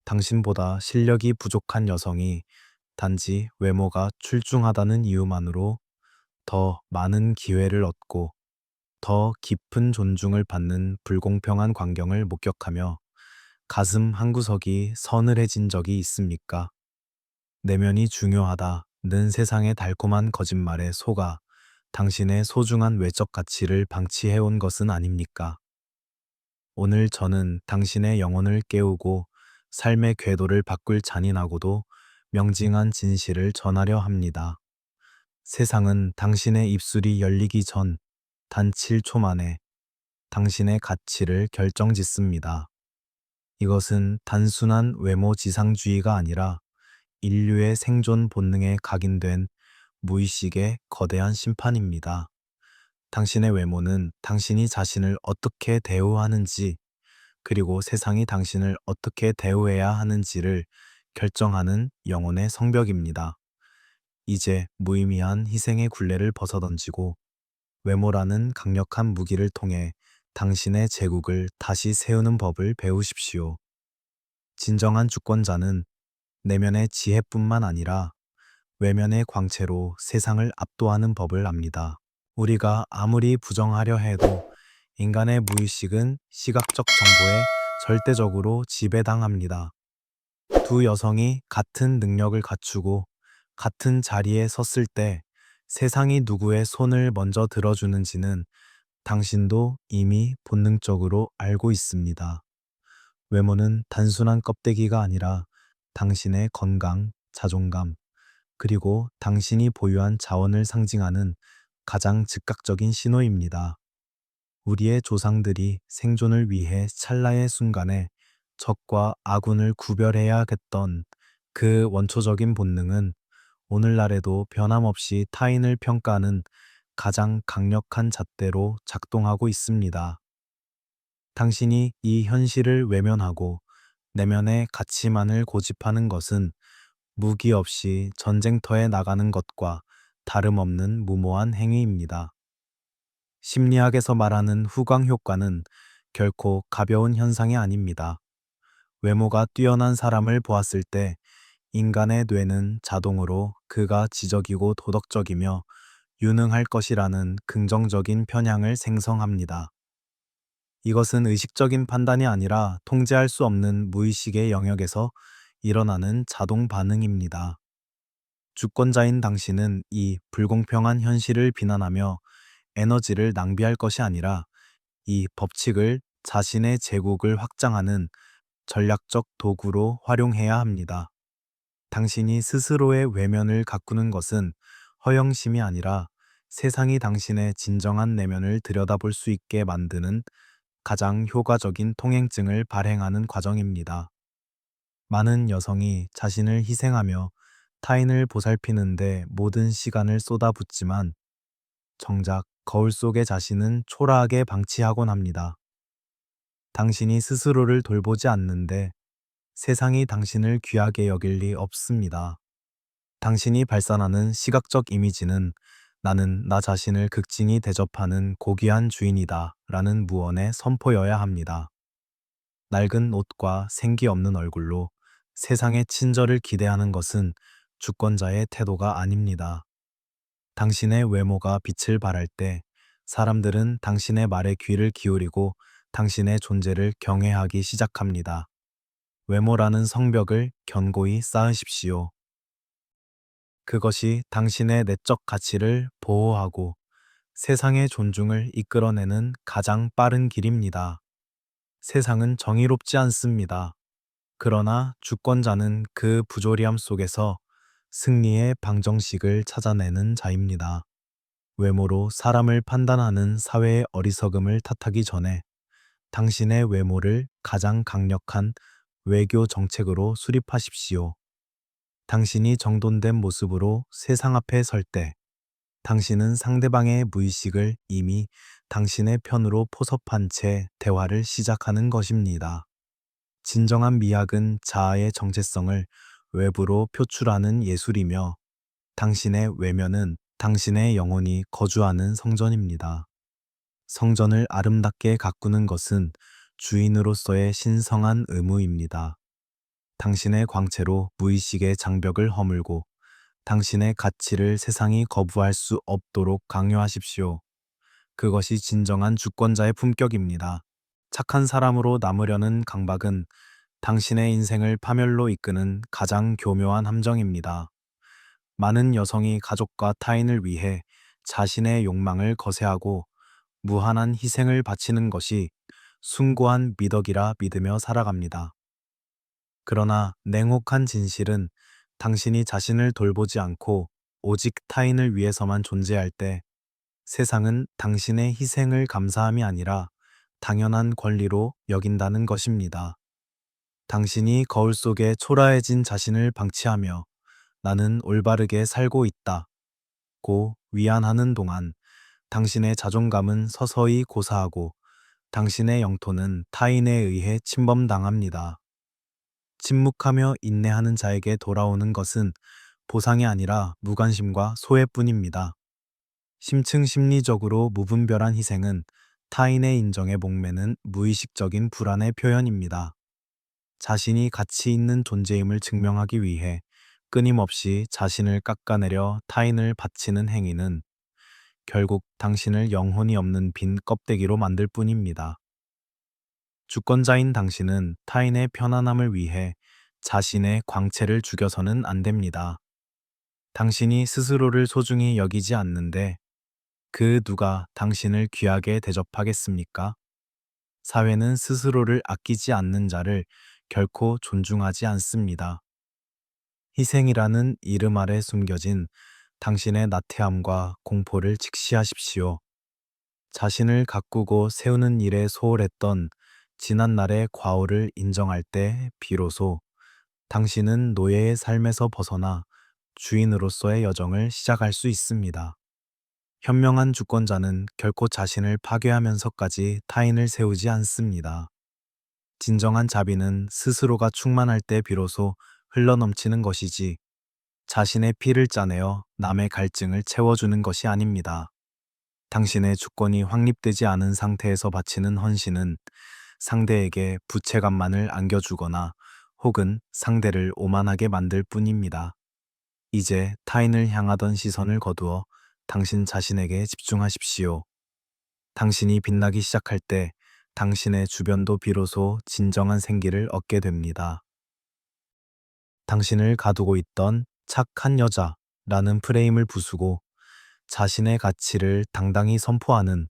당신보다 실력이 부족한 여성이 단지 외모가 출중하다는 이유만으로 더 많은 기회를 얻고 더 깊은 존중을 받는 불공평한 광경을 목격하며 가슴 한구석이 서늘해진 적이 있습니까? 내면이 중요하다는 세상의 달콤한 거짓말에 속아 당신의 소중한 외적 가치를 방치해온 것은 아닙니까? 오늘 저는 당신의 영혼을 깨우고 삶의 궤도를 바꿀 잔인하고도 명징한 진실을 전하려 합니다. 세상은 당신의 입술이 열리기 전 단 7초 만에 당신의 가치를 결정짓습니다. 이것은 단순한 외모 지상주의가 아니라 인류의 생존 본능에 각인된 무의식의 거대한 심판입니다. 당신의 외모는 당신이 자신을 어떻게 대우하는지, 그리고 세상이 당신을 어떻게 대우해야 하는지를 결정하는 영혼의 성벽입니다. 이제 무의미한 희생의 굴레를 벗어던지고 외모라는 강력한 무기를 통해 당신의 제국을 다시 세우는 법을 배우십시오. 진정한 주권자는 내면의 지혜뿐만 아니라 외면의 광채로 세상을 압도하는 법을 압니다. 우리가 아무리 부정하려 해도 인간의 무의식은 시각적 정보에 절대적으로 지배당합니다. 두 여성이 같은 능력을 갖추고 같은 자리에 섰을 때 세상이 누구의 손을 먼저 들어주는지는 당신도 이미 본능적으로 알고 있습니다. 외모는 단순한 껍데기가 아니라 당신의 건강, 자존감, 그리고 당신이 보유한 자원을 상징하는 가장 즉각적인 신호입니다. 우리의 조상들이 생존을 위해 찰나의 순간에 적과 아군을 구별해야겠던 그 원초적인 본능은 오늘날에도 변함없이 타인을 평가하는 가장 강력한 잣대로 작동하고 있습니다. 당신이 이 현실을 외면하고 내면의 가치만을 고집하는 것은 무기 없이 전쟁터에 나가는 것과 다름없는 무모한 행위입니다. 심리학에서 말하는 후광 효과는 결코 가벼운 현상이 아닙니다. 외모가 뛰어난 사람을 보았을 때 인간의 뇌는 자동으로 그가 지적이고 도덕적이며 유능할 것이라는 긍정적인 편향을 생성합니다. 이것은 의식적인 판단이 아니라 통제할 수 없는 무의식의 영역에서 일어나는 자동 반응입니다. 주권자인 당신은 이 불공평한 현실을 비난하며 에너지를 낭비할 것이 아니라 이 법칙을 자신의 제국을 확장하는 전략적 도구로 활용해야 합니다. 당신이 스스로의 외면을 가꾸는 것은 허영심이 아니라 세상이 당신의 진정한 내면을 들여다볼 수 있게 만드는 가장 효과적인 통행증을 발행하는 과정입니다. 많은 여성이 자신을 희생하며 타인을 보살피는데 모든 시간을 쏟아붓지만 정작 거울 속의 자신은 초라하게 방치하곤 합니다. 당신이 스스로를 돌보지 않는데 세상이 당신을 귀하게 여길 리 없습니다. 당신이 발산하는 시각적 이미지는 나는 나 자신을 극진히 대접하는 고귀한 주인이다 라는 무언의 선포여야 합니다. 낡은 옷과 생기 없는 얼굴로 세상의 친절을 기대하는 것은 주권자의 태도가 아닙니다. 당신의 외모가 빛을 발할 때 사람들은 당신의 말에 귀를 기울이고 당신의 존재를 경외하기 시작합니다. 외모라는 성벽을 견고히 쌓으십시오. 그것이 당신의 내적 가치를 보호하고 세상의 존중을 이끌어내는 가장 빠른 길입니다. 세상은 정의롭지 않습니다. 그러나 주권자는 그 부조리함 속에서 승리의 방정식을 찾아내는 자입니다. 외모로 사람을 판단하는 사회의 어리석음을 탓하기 전에 당신의 외모를 가장 강력한 외교 정책으로 수립하십시오. 당신이 정돈된 모습으로 세상 앞에 설 때 당신은 상대방의 무의식을 이미 당신의 편으로 포섭한 채 대화를 시작하는 것입니다. 진정한 미학은 자아의 정체성을 외부로 표출하는 예술이며 당신의 외면은 당신의 영혼이 거주하는 성전입니다. 성전을 아름답게 가꾸는 것은 주인으로서의 신성한 의무입니다. 당신의 광채로 무의식의 장벽을 허물고 당신의 가치를 세상이 거부할 수 없도록 강요하십시오. 그것이 진정한 주권자의 품격입니다. 착한 사람으로 남으려는 강박은 당신의 인생을 파멸로 이끄는 가장 교묘한 함정입니다. 많은 여성이 가족과 타인을 위해 자신의 욕망을 거세하고 무한한 희생을 바치는 것이 숭고한 미덕이라 믿으며 살아갑니다. 그러나 냉혹한 진실은 당신이 자신을 돌보지 않고 오직 타인을 위해서만 존재할 때 세상은 당신의 희생을 감사함이 아니라 당연한 권리로 여긴다는 것입니다. 당신이 거울 속에 초라해진 자신을 방치하며 나는 올바르게 살고 있다고 위안하는 동안 당신의 자존감은 서서히 고사하고 당신의 영토는 타인에 의해 침범당합니다. 침묵하며 인내하는 자에게 돌아오는 것은 보상이 아니라 무관심과 소외뿐입니다. 심층 심리적으로 무분별한 희생은 타인의 인정에 목매는 무의식적인 불안의 표현입니다. 자신이 가치 있는 존재임을 증명하기 위해 끊임없이 자신을 깎아내려 타인을 바치는 행위는 결국 당신을 영혼이 없는 빈 껍데기로 만들 뿐입니다. 주권자인 당신은 타인의 편안함을 위해 자신의 광채를 죽여서는 안 됩니다. 당신이 스스로를 소중히 여기지 않는데 그 누가 당신을 귀하게 대접하겠습니까? 사회는 스스로를 아끼지 않는 자를 결코 존중하지 않습니다. 희생이라는 이름 아래 숨겨진 당신의 나태함과 공포를 직시하십시오. 자신을 가꾸고 세우는 일에 소홀했던 지난날의 과오를 인정할 때 비로소 당신은 노예의 삶에서 벗어나 주인으로서의 여정을 시작할 수 있습니다. 현명한 주권자는 결코 자신을 파괴하면서까지 타인을 세우지 않습니다. 진정한 자비는 스스로가 충만할 때 비로소 흘러넘치는 것이지 자신의 피를 짜내어 남의 갈증을 채워주는 것이 아닙니다. 당신의 주권이 확립되지 않은 상태에서 바치는 헌신은 상대에게 부채감만을 안겨주거나 혹은 상대를 오만하게 만들 뿐입니다. 이제 타인을 향하던 시선을 거두어 당신 자신에게 집중하십시오. 당신이 빛나기 시작할 때 당신의 주변도 비로소 진정한 생기를 얻게 됩니다. 당신을 가두고 있던 착한 여자라는 프레임을 부수고 자신의 가치를 당당히 선포하는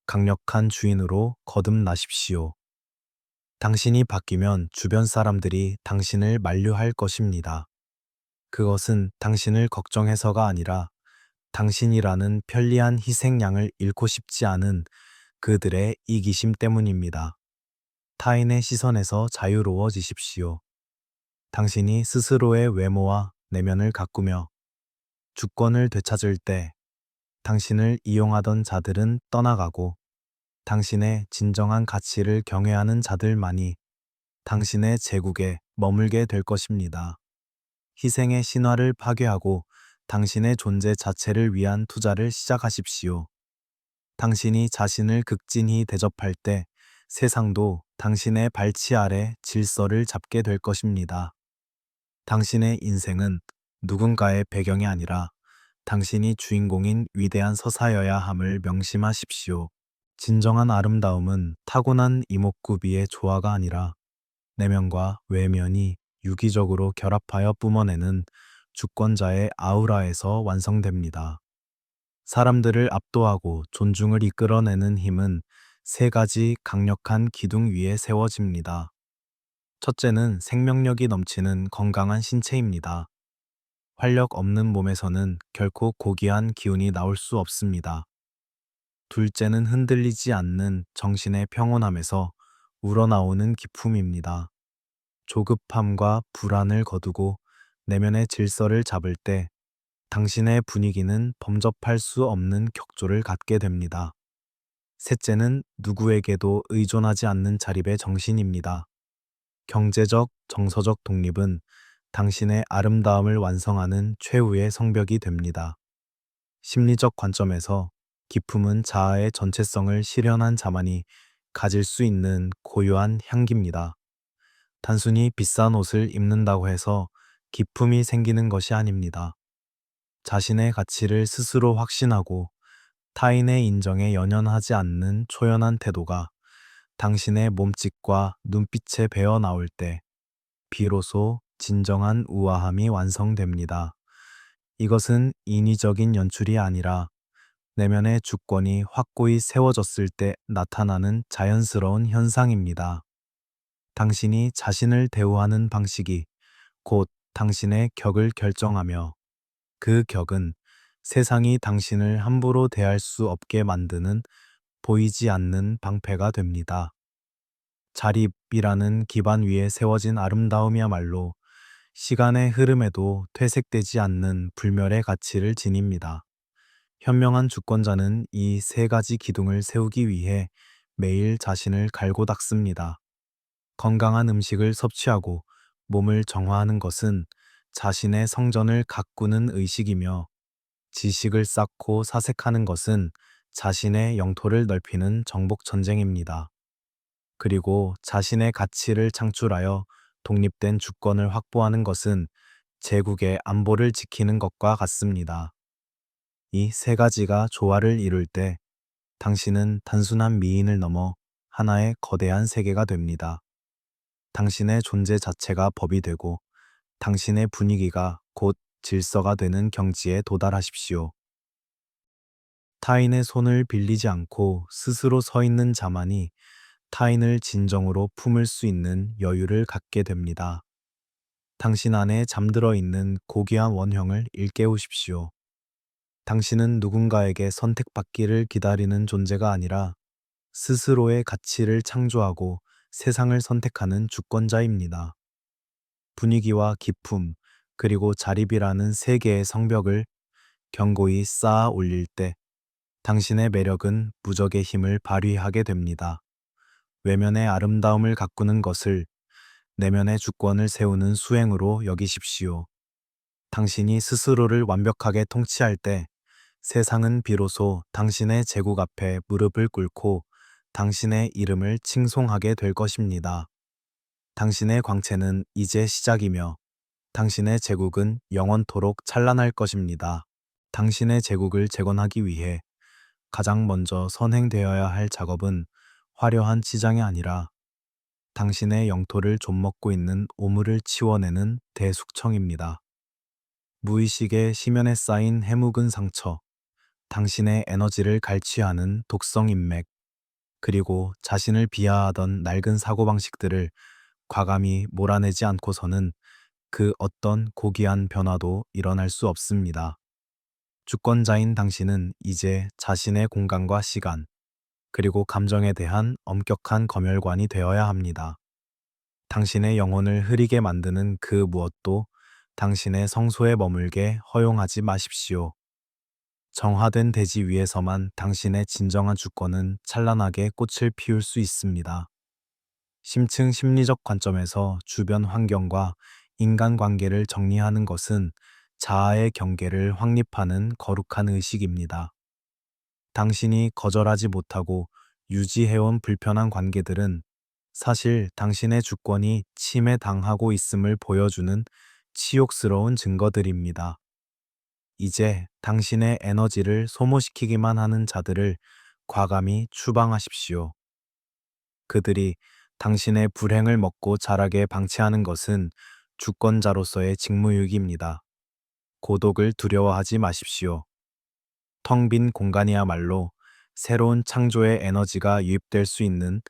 강력한 주인으로 거듭나십시오. 당신이 바뀌면 주변 사람들이 당신을 만류할 것입니다. 그것은 당신을 걱정해서가 아니라 당신이라는 편리한 희생양을 잃고 싶지 않은 그들의 이기심 때문입니다. 타인의 시선에서 자유로워지십시오. 당신이 스스로의 외모와 내면을 가꾸며 주권을 되찾을 때 당신을 이용하던 자들은 떠나가고 당신의 진정한 가치를 경외하는 자들만이 당신의 제국에 머물게 될 것입니다. 희생의 신화를 파괴하고 당신의 존재 자체를 위한 투자를 시작하십시오. 당신이 자신을 극진히 대접할 때 세상도 당신의 발치 아래 질서를 잡게 될 것입니다. 당신의 인생은 누군가의 배경이 아니라 당신이 주인공인 위대한 서사여야 함을 명심하십시오. 진정한 아름다움은 타고난 이목구비의 조화가 아니라 내면과 외면이 유기적으로 결합하여 뿜어내는 주권자의 아우라에서 완성됩니다. 사람들을 압도하고 존중을 이끌어내는 힘은 세 가지 강력한 기둥 위에 세워집니다. 첫째는 생명력이 넘치는 건강한 신체입니다. 활력 없는 몸에서는 결코 고귀한 기운이 나올 수 없습니다. 둘째는 흔들리지 않는 정신의 평온함에서 우러나오는 기품입니다. 조급함과 불안을 거두고 내면의 질서를 잡을 때 당신의 분위기는 범접할 수 없는 격조를 갖게 됩니다. 셋째는 누구에게도 의존하지 않는 자립의 정신입니다. 경제적, 정서적 독립은 당신의 아름다움을 완성하는 최후의 성벽이 됩니다. 심리적 관점에서 기품은 자아의 전체성을 실현한 자만이 가질 수 있는 고유한 향기입니다. 단순히 비싼 옷을 입는다고 해서 기품이 생기는 것이 아닙니다. 자신의 가치를 스스로 확신하고 타인의 인정에 연연하지 않는 초연한 태도가 당신의 몸짓과 눈빛에 배어 나올 때 비로소 진정한 우아함이 완성됩니다. 이것은 인위적인 연출이 아니라 내면의 주권이 확고히 세워졌을 때 나타나는 자연스러운 현상입니다. 당신이 자신을 대우하는 방식이 곧 당신의 격을 결정하며 그 격은 세상이 당신을 함부로 대할 수 없게 만드는 보이지 않는 방패가 됩니다. 자립이라는 기반 위에 세워진 아름다움이야말로 시간의 흐름에도 퇴색되지 않는 불멸의 가치를 지닙니다. 현명한 주권자는 이 세 가지 기둥을 세우기 위해 매일 자신을 갈고 닦습니다. 건강한 음식을 섭취하고 몸을 정화하는 것은 자신의 성전을 가꾸는 의식이며 지식을 쌓고 사색하는 것은 자신의 영토를 넓히는 정복 전쟁입니다. 그리고 자신의 가치를 창출하여 독립된 주권을 확보하는 것은 제국의 안보를 지키는 것과 같습니다. 이 세 가지가 조화를 이룰 때 당신은 단순한 미인을 넘어 하나의 거대한 세계가 됩니다. 당신의 존재 자체가 법이 되고 당신의 분위기가 곧 질서가 되는 경지에 도달하십시오. 타인의 손을 빌리지 않고 스스로 서 있는 자만이 타인을 진정으로 품을 수 있는 여유를 갖게 됩니다. 당신 안에 잠들어 있는 고귀한 원형을 일깨우십시오. 당신은 누군가에게 선택받기를 기다리는 존재가 아니라 스스로의 가치를 창조하고 세상을 선택하는 주권자입니다. 분위기와 기품, 그리고 자립이라는 세 개의 성벽을 견고히 쌓아 올릴 때 당신의 매력은 무적의 힘을 발휘하게 됩니다. 외면의 아름다움을 가꾸는 것을 내면의 주권을 세우는 수행으로 여기십시오. 당신이 스스로를 완벽하게 통치할 때 세상은 비로소 당신의 제국 앞에 무릎을 꿇고 당신의 이름을 칭송하게 될 것입니다. 당신의 광채는 이제 시작이며 당신의 제국은 영원토록 찬란할 것입니다. 당신의 제국을 재건하기 위해 가장 먼저 선행되어야 할 작업은 화려한 치장이 아니라 당신의 영토를 좀먹고 있는 오물을 치워내는 대숙청입니다. 무의식의 심연에 쌓인 해묵은 상처, 당신의 에너지를 갈취하는 독성 인맥, 그리고 자신을 비하하던 낡은 사고방식들을 과감히 몰아내지 않고서는 그 어떤 고귀한 변화도 일어날 수 없습니다. 주권자인 당신은 이제 자신의 공간과 시간, 그리고 감정에 대한 엄격한 검열관이 되어야 합니다. 당신의 영혼을 흐리게 만드는 그 무엇도 당신의 성소에 머물게 허용하지 마십시오. 정화된 대지 위에서만 당신의 진정한 주권은 찬란하게 꽃을 피울 수 있습니다. 심층 심리적 관점에서 주변 환경과 인간관계를 정리하는 것은 자아의 경계를 확립하는 거룩한 의식입니다. 당신이 거절하지 못하고 유지해온 불편한 관계들은 사실 당신의 주권이 침해당하고 있음을 보여주는 치욕스러운 증거들입니다. 이제 당신의 에너지를 소모시키기만 하는 자들을 과감히 추방하십시오. 그들이 당신의 불행을 먹고 자라게 방치하는 것은 주권자로서의 직무유기입니다. 고독을 두려워하지 마십시오. 텅 빈 공간이야말로 새로운 창조의 에너지가 유입될 수 있는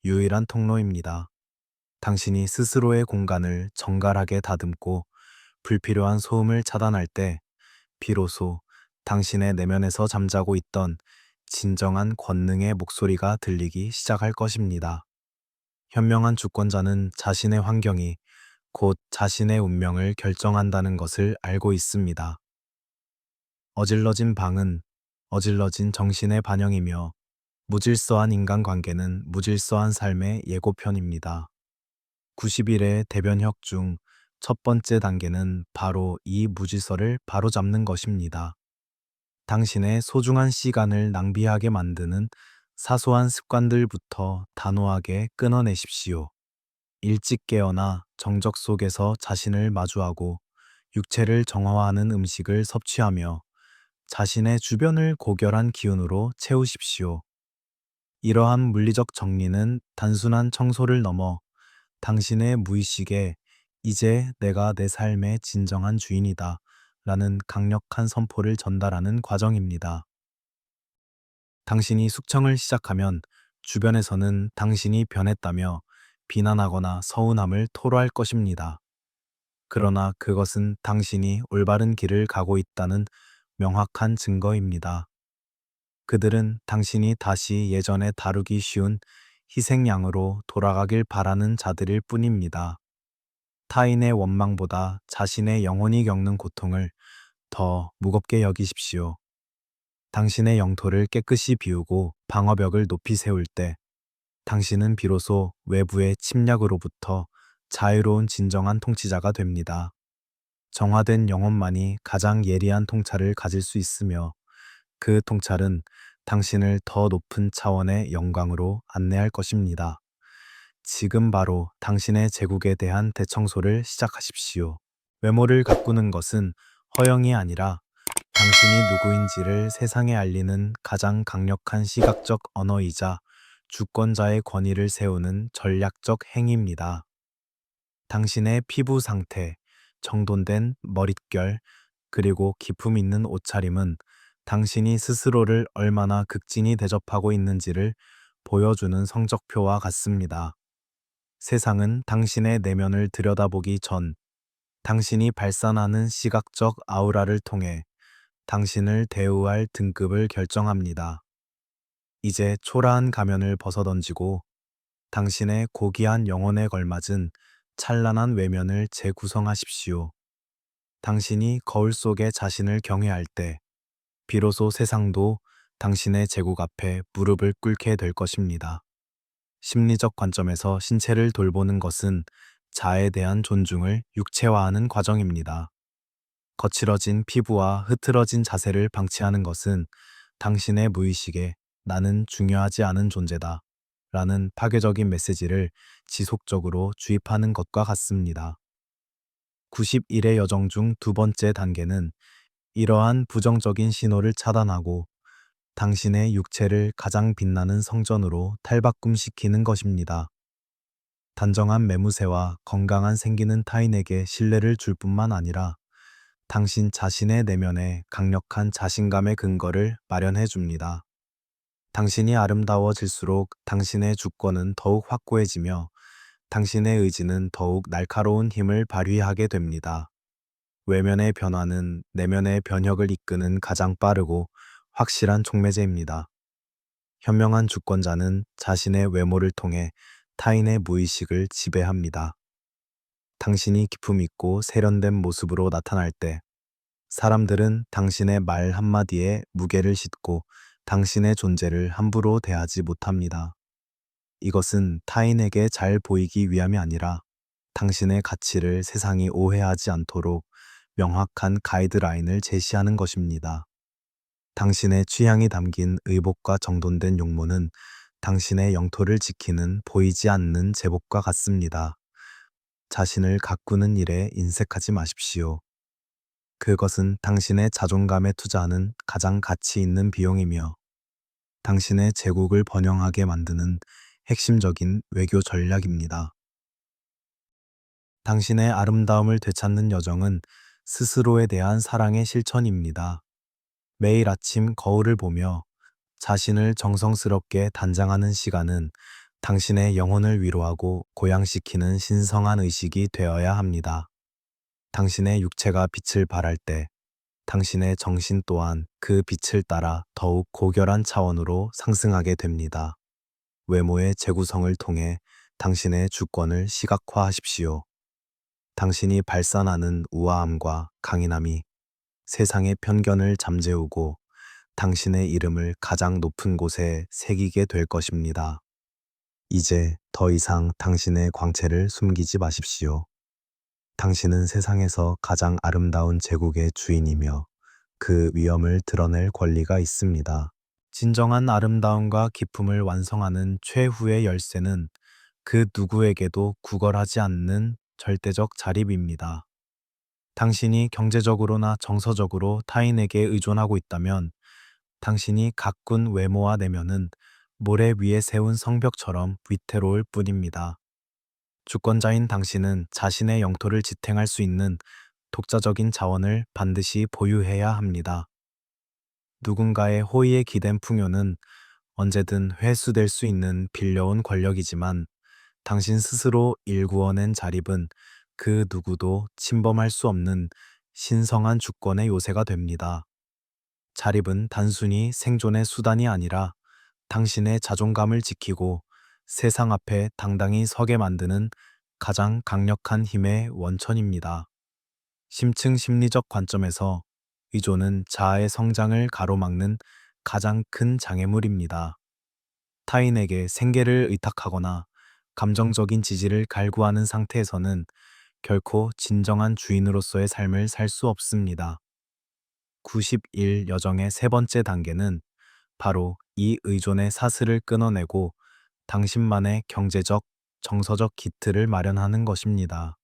유일한 통로입니다. 당신이 스스로의 공간을 정갈하게 다듬고 불필요한 소음을 차단할 때 비로소 당신의 내면에서 잠자고 있던 진정한 권능의 목소리가 들리기 시작할 것입니다. 현명한 주권자는 자신의 환경이 곧 자신의 운명을 결정한다는 것을 알고 있습니다. 어질러진 방은 어질러진 정신의 반영이며 무질서한 인간관계는 무질서한 삶의 예고편입니다. 90일의 대변혁 중 첫 번째 단계는 바로 이 무질서를 바로잡는 것입니다. 당신의 소중한 시간을 낭비하게 만드는 사소한 습관들부터 단호하게 끊어내십시오. 일찍 깨어나 정적 속에서 자신을 마주하고 육체를 정화하는 음식을 섭취하며 자신의 주변을 고결한 기운으로 채우십시오. 이러한 물리적 정리는 단순한 청소를 넘어 당신의 무의식에 이제 내가 내 삶의 진정한 주인이다 라는 강력한 선포를 전달하는 과정입니다. 당신이 숙청을 시작하면 주변에서는 당신이 변했다며 비난하거나 서운함을 토로할 것입니다. 그러나 그것은 당신이 올바른 길을 가고 있다는 명확한 증거입니다. 그들은 당신이 다시 예전에 다루기 쉬운 희생양으로 돌아가길 바라는 자들일 뿐입니다. 타인의 원망보다 자신의 영혼이 겪는 고통을 더 무겁게 여기십시오. 당신의 영토를 깨끗이 비우고 방어벽을 높이 세울 때 당신은 비로소 외부의 침략으로부터 자유로운 진정한 통치자가 됩니다. 정화된 영혼만이 가장 예리한 통찰을 가질 수 있으며 그 통찰은 당신을 더 높은 차원의 영광으로 안내할 것입니다. 지금 바로 당신의 제국에 대한 대청소를 시작하십시오. 외모를 가꾸는 것은 허영이 아니라 당신이 누구인지를 세상에 알리는 가장 강력한 시각적 언어이자 주권자의 권위를 세우는 전략적 행위입니다. 당신의 피부 상태, 정돈된 머릿결, 그리고 기품 있는 옷차림은 당신이 스스로를 얼마나 극진히 대접하고 있는지를 보여주는 성적표와 같습니다. 세상은 당신의 내면을 들여다보기 전 당신이 발산하는 시각적 아우라를 통해 당신을 대우할 등급을 결정합니다. 이제 초라한 가면을 벗어던지고 당신의 고귀한 영혼에 걸맞은 찬란한 외면을 재구성하십시오. 당신이 거울 속에 자신을 경외할 때 비로소 세상도 당신의 제국 앞에 무릎을 꿇게 될 것입니다. 심리적 관점에서 신체를 돌보는 것은 자아에 대한 존중을 육체화하는 과정입니다. 거칠어진 피부와 흐트러진 자세를 방치하는 것은 당신의 무의식에 나는 중요하지 않은 존재다 라는 파괴적인 메시지를 지속적으로 주입하는 것과 같습니다. 91의 여정 중 두 번째 단계는 이러한 부정적인 신호를 차단하고 당신의 육체를 가장 빛나는 성전으로 탈바꿈시키는 것입니다. 단정한 매무새와 건강한 생기는 타인에게 신뢰를 줄 뿐만 아니라 당신 자신의 내면에 강력한 자신감의 근거를 마련해 줍니다. 당신이 아름다워질수록 당신의 주권은 더욱 확고해지며 당신의 의지는 더욱 날카로운 힘을 발휘하게 됩니다. 외면의 변화는 내면의 변혁을 이끄는 가장 빠르고 확실한 촉매제입니다. 현명한 주권자는 자신의 외모를 통해 타인의 무의식을 지배합니다. 당신이 기품 있고 세련된 모습으로 나타날 때 사람들은 당신의 말 한마디에 무게를 싣고 당신의 존재를 함부로 대하지 못합니다. 이것은 타인에게 잘 보이기 위함이 아니라 당신의 가치를 세상이 오해하지 않도록 명확한 가이드라인을 제시하는 것입니다. 당신의 취향이 담긴 의복과 정돈된 용모는 당신의 영토를 지키는 보이지 않는 제복과 같습니다. 자신을 가꾸는 일에 인색하지 마십시오. 그것은 당신의 자존감에 투자하는 가장 가치 있는 비용이며 당신의 제국을 번영하게 만드는 핵심적인 외교 전략입니다. 당신의 아름다움을 되찾는 여정은 스스로에 대한 사랑의 실천입니다. 매일 아침 거울을 보며 자신을 정성스럽게 단장하는 시간은 당신의 영혼을 위로하고 고양시키는 신성한 의식이 되어야 합니다. 당신의 육체가 빛을 발할 때 당신의 정신 또한 그 빛을 따라 더욱 고결한 차원으로 상승하게 됩니다. 외모의 재구성을 통해 당신의 주권을 시각화하십시오. 당신이 발산하는 우아함과 강인함이 세상의 편견을 잠재우고 당신의 이름을 가장 높은 곳에 새기게 될 것입니다. 이제 더 이상 당신의 광채를 숨기지 마십시오. 당신은 세상에서 가장 아름다운 제국의 주인이며 그 위엄을 드러낼 권리가 있습니다. 진정한 아름다움과 기품을 완성하는 최후의 열쇠는 그 누구에게도 구걸하지 않는 절대적 자립입니다. 당신이 경제적으로나 정서적으로 타인에게 의존하고 있다면 당신이 가꾼 외모와 내면은 모래 위에 세운 성벽처럼 위태로울 뿐입니다. 주권자인 당신은 자신의 영토를 지탱할 수 있는 독자적인 자원을 반드시 보유해야 합니다. 누군가의 호의에 기댄 풍요는 언제든 회수될 수 있는 빌려온 권력이지만 당신 스스로 일구어낸 자립은 그 누구도 침범할 수 없는 신성한 주권의 요새가 됩니다. 자립은 단순히 생존의 수단이 아니라 당신의 자존감을 지키고 세상 앞에 당당히 서게 만드는 가장 강력한 힘의 원천입니다. 심층 심리적 관점에서 의존은 자아의 성장을 가로막는 가장 큰 장애물입니다. 타인에게 생계를 의탁하거나 감정적인 지지를 갈구하는 상태에서는 결코 진정한 주인으로서의 삶을 살 수 없습니다. 91 여정의 세 번째 단계는 바로 이 의존의 사슬을 끊어내고 당신만의 경제적, 정서적 기틀을 마련하는 것입니다.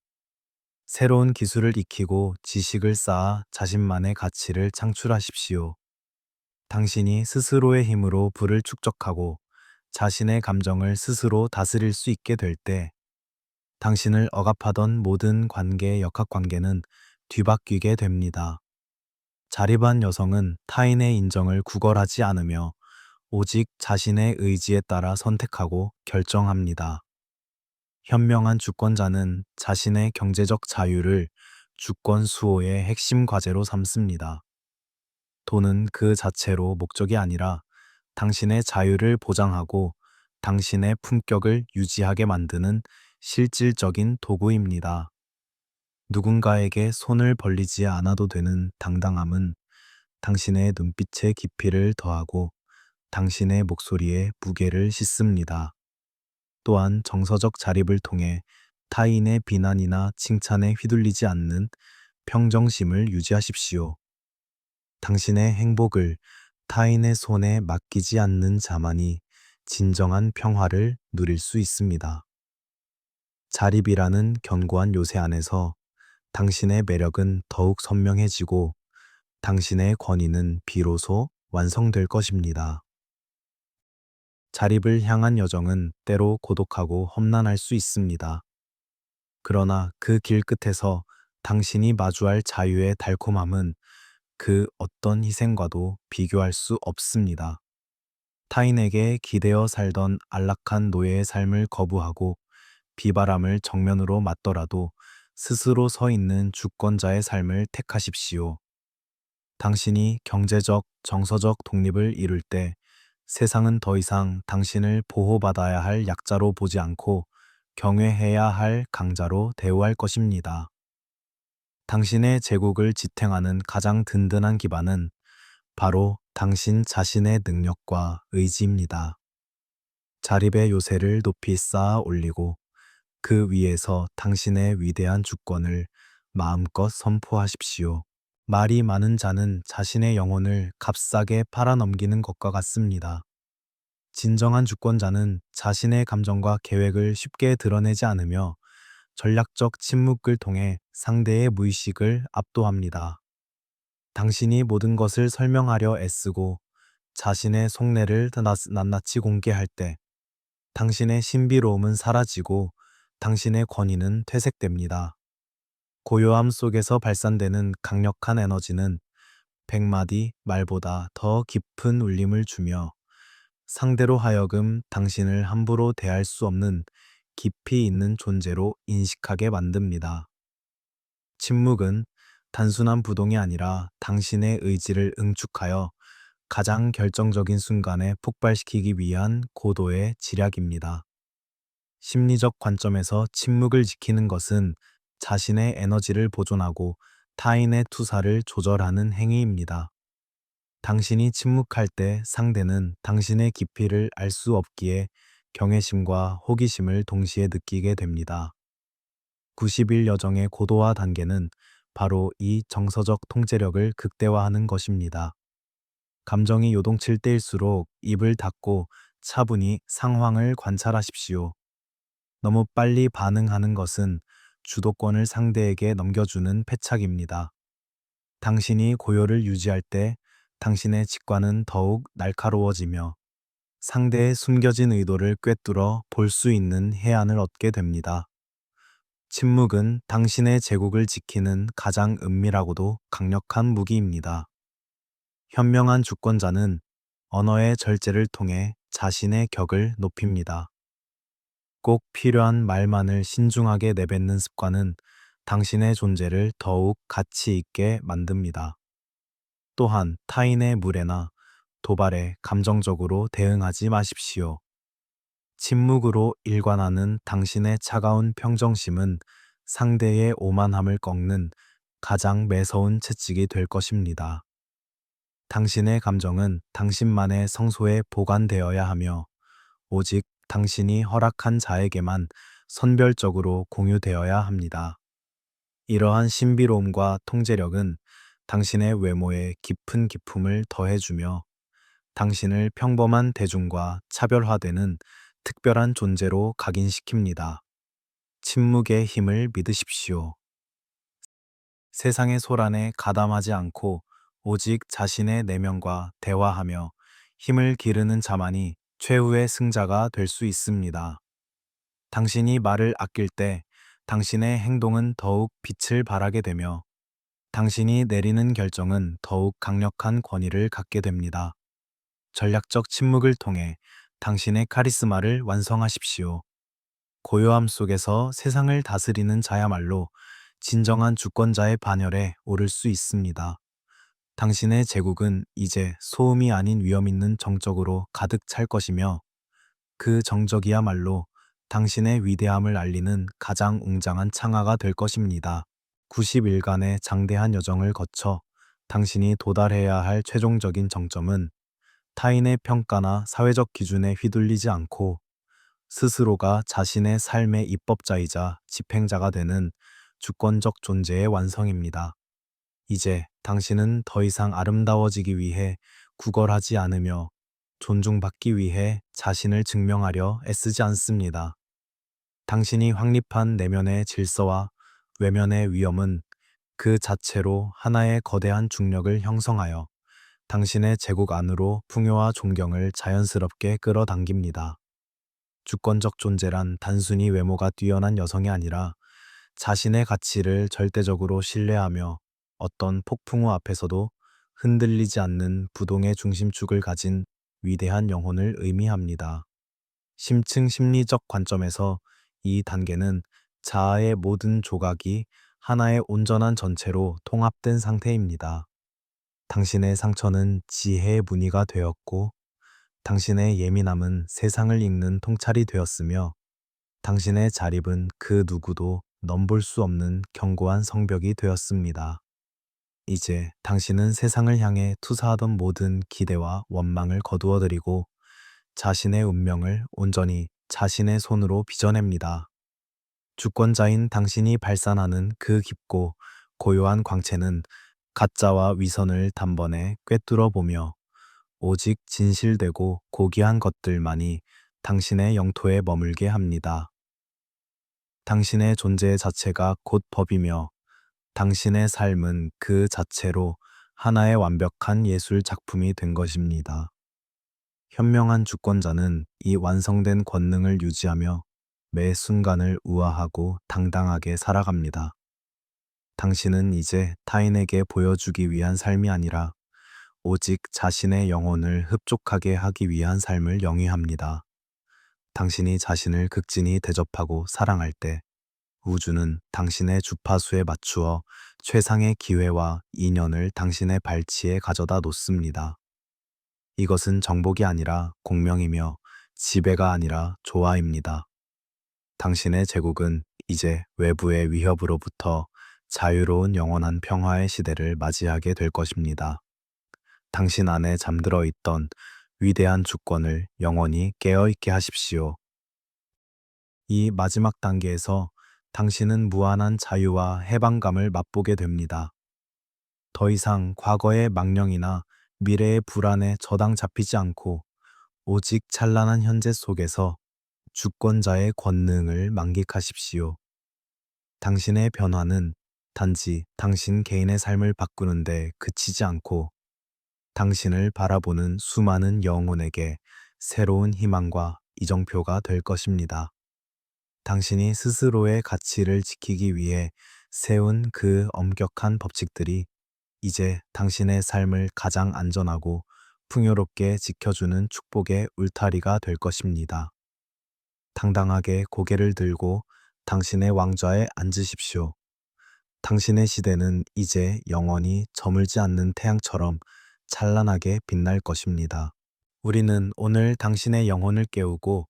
새로운 기술을 익히고 지식을 쌓아 자신만의 가치를 창출하십시오. 당신이 스스로의 힘으로 부를 축적하고 자신의 감정을 스스로 다스릴 수 있게 될 때 당신을 억압하던 모든 관계의 역학관계는 뒤바뀌게 됩니다. 자립한 여성은 타인의 인정을 구걸하지 않으며 오직 자신의 의지에 따라 선택하고 결정합니다. 현명한 주권자는 자신의 경제적 자유를 주권 수호의 핵심 과제로 삼습니다. 돈은 그 자체로 목적이 아니라 당신의 자유를 보장하고 당신의 품격을 유지하게 만드는 실질적인 도구입니다. 누군가에게 손을 벌리지 않아도 되는 당당함은 당신의 눈빛의 깊이를 더하고 당신의 목소리에 무게를 싣습니다. 또한 정서적 자립을 통해 타인의 비난이나 칭찬에 휘둘리지 않는 평정심을 유지하십시오. 당신의 행복을 타인의 손에 맡기지 않는 자만이 진정한 평화를 누릴 수 있습니다. 자립이라는 견고한 요새 안에서 당신의 매력은 더욱 선명해지고 당신의 권위는 비로소 완성될 것입니다. 자립을 향한 여정은 때로 고독하고 험난할 수 있습니다. 그러나 그 길 끝에서 당신이 마주할 자유의 달콤함은 그 어떤 희생과도 비교할 수 없습니다. 타인에게 기대어 살던 안락한 노예의 삶을 거부하고 비바람을 정면으로 맞더라도 스스로 서 있는 주권자의 삶을 택하십시오. 당신이 경제적, 정서적 독립을 이룰 때 세상은 더 이상 당신을 보호받아야 할 약자로 보지 않고 경외해야 할 강자로 대우할 것입니다. 당신의 제국을 지탱하는 가장 든든한 기반은 바로 당신 자신의 능력과 의지입니다. 자립의 요새를 높이 쌓아 올리고 그 위에서 당신의 위대한 주권을 마음껏 선포하십시오. 말이 많은 자는 자신의 영혼을 값싸게 팔아넘기는 것과 같습니다. 진정한 주권자는 자신의 감정과 계획을 쉽게 드러내지 않으며 전략적 침묵을 통해 상대의 무의식을 압도합니다. 당신이 모든 것을 설명하려 애쓰고 자신의 속내를 낱낱이 공개할 때 당신의 신비로움은 사라지고 당신의 권위는 퇴색됩니다. 고요함 속에서 발산되는 강력한 에너지는 100마디 말보다 더 깊은 울림을 주며 상대로 하여금 당신을 함부로 대할 수 없는 깊이 있는 존재로 인식하게 만듭니다. 침묵은 단순한 부동이 아니라 당신의 의지를 응축하여 가장 결정적인 순간에 폭발시키기 위한 고도의 지략입니다. 심리적 관점에서 침묵을 지키는 것은 자신의 에너지를 보존하고 타인의 투사를 조절하는 행위입니다. 당신이 침묵할 때 상대는 당신의 깊이를 알 수 없기에 경외심과 호기심을 동시에 느끼게 됩니다. 90일 여정의 고도화 단계는 바로 이 정서적 통제력을 극대화하는 것입니다. 감정이 요동칠 때일수록 입을 닫고 차분히 상황을 관찰하십시오. 너무 빨리 반응하는 것은 주도권을 상대에게 넘겨주는 패착입니다. 당신이 고요를 유지할 때 당신의 직관은 더욱 날카로워지며 상대의 숨겨진 의도를 꿰뚫어 볼 수 있는 해안을 얻게 됩니다. 침묵은 당신의 제국을 지키는 가장 은밀하고도 강력한 무기입니다. 현명한 주권자는 언어의 절제를 통해 자신의 격을 높입니다. 꼭 필요한 말만을 신중하게 내뱉는 습관은 당신의 존재를 더욱 가치 있게 만듭니다. 또한 타인의 무례나 도발에 감정적으로 대응하지 마십시오. 침묵으로 일관하는 당신의 차가운 평정심은 상대의 오만함을 꺾는 가장 매서운 채찍이 될 것입니다. 당신의 감정은 당신만의 성소에 보관되어야 하며 오직 당신이 허락한 자에게만 선별적으로 공유되어야 합니다. 이러한 신비로움과 통제력은 당신의 외모에 깊은 기품을 더해주며 당신을 평범한 대중과 차별화되는 특별한 존재로 각인시킵니다. 침묵의 힘을 믿으십시오. 세상의 소란에 가담하지 않고 오직 자신의 내면과 대화하며 힘을 기르는 자만이 최후의 승자가 될 수 있습니다. 당신이 말을 아낄 때 당신의 행동은 더욱 빛을 발하게 되며 당신이 내리는 결정은 더욱 강력한 권위를 갖게 됩니다. 전략적 침묵을 통해 당신의 카리스마를 완성하십시오. 고요함 속에서 세상을 다스리는 자야말로 진정한 주권자의 반열에 오를 수 있습니다. 당신의 제국은 이제 소음이 아닌 위험 있는 정적으로 가득 찰 것이며 그 정적이야말로 당신의 위대함을 알리는 가장 웅장한 창화가 될 것입니다. 90일간의 장대한 여정을 거쳐 당신이 도달해야 할 최종적인 정점은 타인의 평가나 사회적 기준에 휘둘리지 않고 스스로가 자신의 삶의 입법자이자 집행자가 되는 주권적 존재의 완성입니다. 이제 당신은 더 이상 아름다워지기 위해 구걸하지 않으며 존중받기 위해 자신을 증명하려 애쓰지 않습니다. 당신이 확립한 내면의 질서와 외면의 위엄은 그 자체로 하나의 거대한 중력을 형성하여 당신의 제국 안으로 풍요와 존경을 자연스럽게 끌어당깁니다. 주권적 존재란 단순히 외모가 뛰어난 여성이 아니라 자신의 가치를 절대적으로 신뢰하며 어떤 폭풍우 앞에서도 흔들리지 않는 부동의 중심축을 가진 위대한 영혼을 의미합니다. 심층 심리적 관점에서 이 단계는 자아의 모든 조각이 하나의 온전한 전체로 통합된 상태입니다. 당신의 상처는 지혜의 무늬가 되었고, 당신의 예민함은 세상을 읽는 통찰이 되었으며, 당신의 자립은 그 누구도 넘볼 수 없는 견고한 성벽이 되었습니다. 이제 당신은 세상을 향해 투사하던 모든 기대와 원망을 거두어들이고 자신의 운명을 온전히 자신의 손으로 빚어냅니다. 주권자인 당신이 발산하는 그 깊고 고요한 광채는 가짜와 위선을 단번에 꿰뚫어 보며 오직 진실되고 고귀한 것들만이 당신의 영토에 머물게 합니다. 당신의 존재 자체가 곧 법이며 당신의 삶은 그 자체로 하나의 완벽한 예술 작품이 된 것입니다. 현명한 주권자는 이 완성된 권능을 유지하며 매 순간을 우아하고 당당하게 살아갑니다. 당신은 이제 타인에게 보여주기 위한 삶이 아니라 오직 자신의 영혼을 흡족하게 하기 위한 삶을 영위합니다. 당신이 자신을 극진히 대접하고 사랑할 때 우주는 당신의 주파수에 맞추어 최상의 기회와 인연을 당신의 발치에 가져다 놓습니다. 이것은 정복이 아니라 공명이며 지배가 아니라 조화입니다. 당신의 제국은 이제 외부의 위협으로부터 자유로운 영원한 평화의 시대를 맞이하게 될 것입니다. 당신 안에 잠들어 있던 위대한 주권을 영원히 깨어있게 하십시오. 이 마지막 단계에서 당신은 무한한 자유와 해방감을 맛보게 됩니다. 더 이상 과거의 망령이나 미래의 불안에 저당 잡히지 않고 오직 찬란한 현재 속에서 주권자의 권능을 만끽하십시오. 당신의 변화는 단지 당신 개인의 삶을 바꾸는데 그치지 않고 당신을 바라보는 수많은 영혼에게 새로운 희망과 이정표가 될 것입니다. 당신이 스스로의 가치를 지키기 위해 세운 그 엄격한 법칙들이 이제 당신의 삶을 가장 안전하고 풍요롭게 지켜주는 축복의 울타리가 될 것입니다. 당당하게 고개를 들고 당신의 왕좌에 앉으십시오. 당신의 시대는 이제 영원히 저물지 않는 태양처럼 찬란하게 빛날 것입니다. 우리는 오늘 당신의 영혼을 깨우고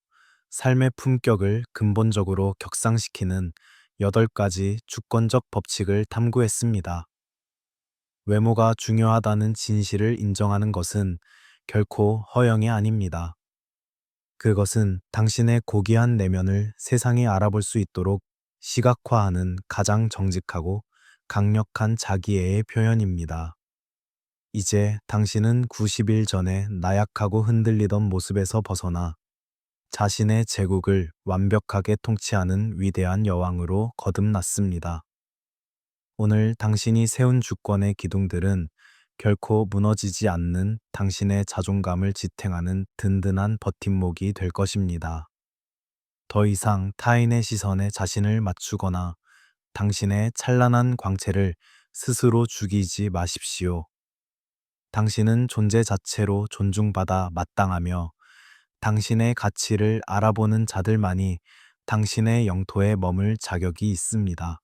삶의 품격을 근본적으로 격상시키는 8가지 주권적 법칙을 탐구했습니다. 외모가 중요하다는 진실을 인정하는 것은 결코 허영이 아닙니다. 그것은 당신의 고귀한 내면을 세상이 알아볼 수 있도록 시각화하는 가장 정직하고 강력한 자기애의 표현입니다. 이제 당신은 90일 전에 나약하고 흔들리던 모습에서 벗어나 자신의 제국을 완벽하게 통치하는 위대한 여왕으로 거듭났습니다. 오늘 당신이 세운 주권의 기둥들은 결코 무너지지 않는 당신의 자존감을 지탱하는 든든한 버팀목이 될 것입니다. 더 이상 타인의 시선에 자신을 맞추거나 당신의 찬란한 광채를 스스로 죽이지 마십시오. 당신은 존재 자체로 존중받아 마땅하며 당신의 가치를 알아보는 자들만이 당신의 영토에 머물 자격이 있습니다.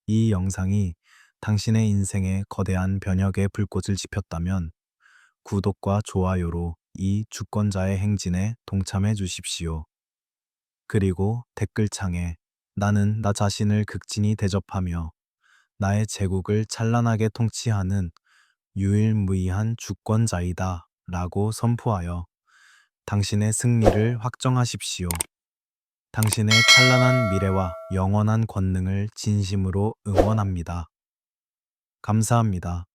이 영상이 당신의 인생에 거대한 변혁의 불꽃을 지폈다면 구독과 좋아요로 이 주권자의 행진에 동참해 주십시오. 그리고 댓글창에 나는 나 자신을 극진히 대접하며 나의 제국을 찬란하게 통치하는 유일무이한 주권자이다 라고 선포하여 당신의 승리를 확정하십시오. 당신의 찬란한 미래와 영원한 권능을 진심으로 응원합니다. 감사합니다.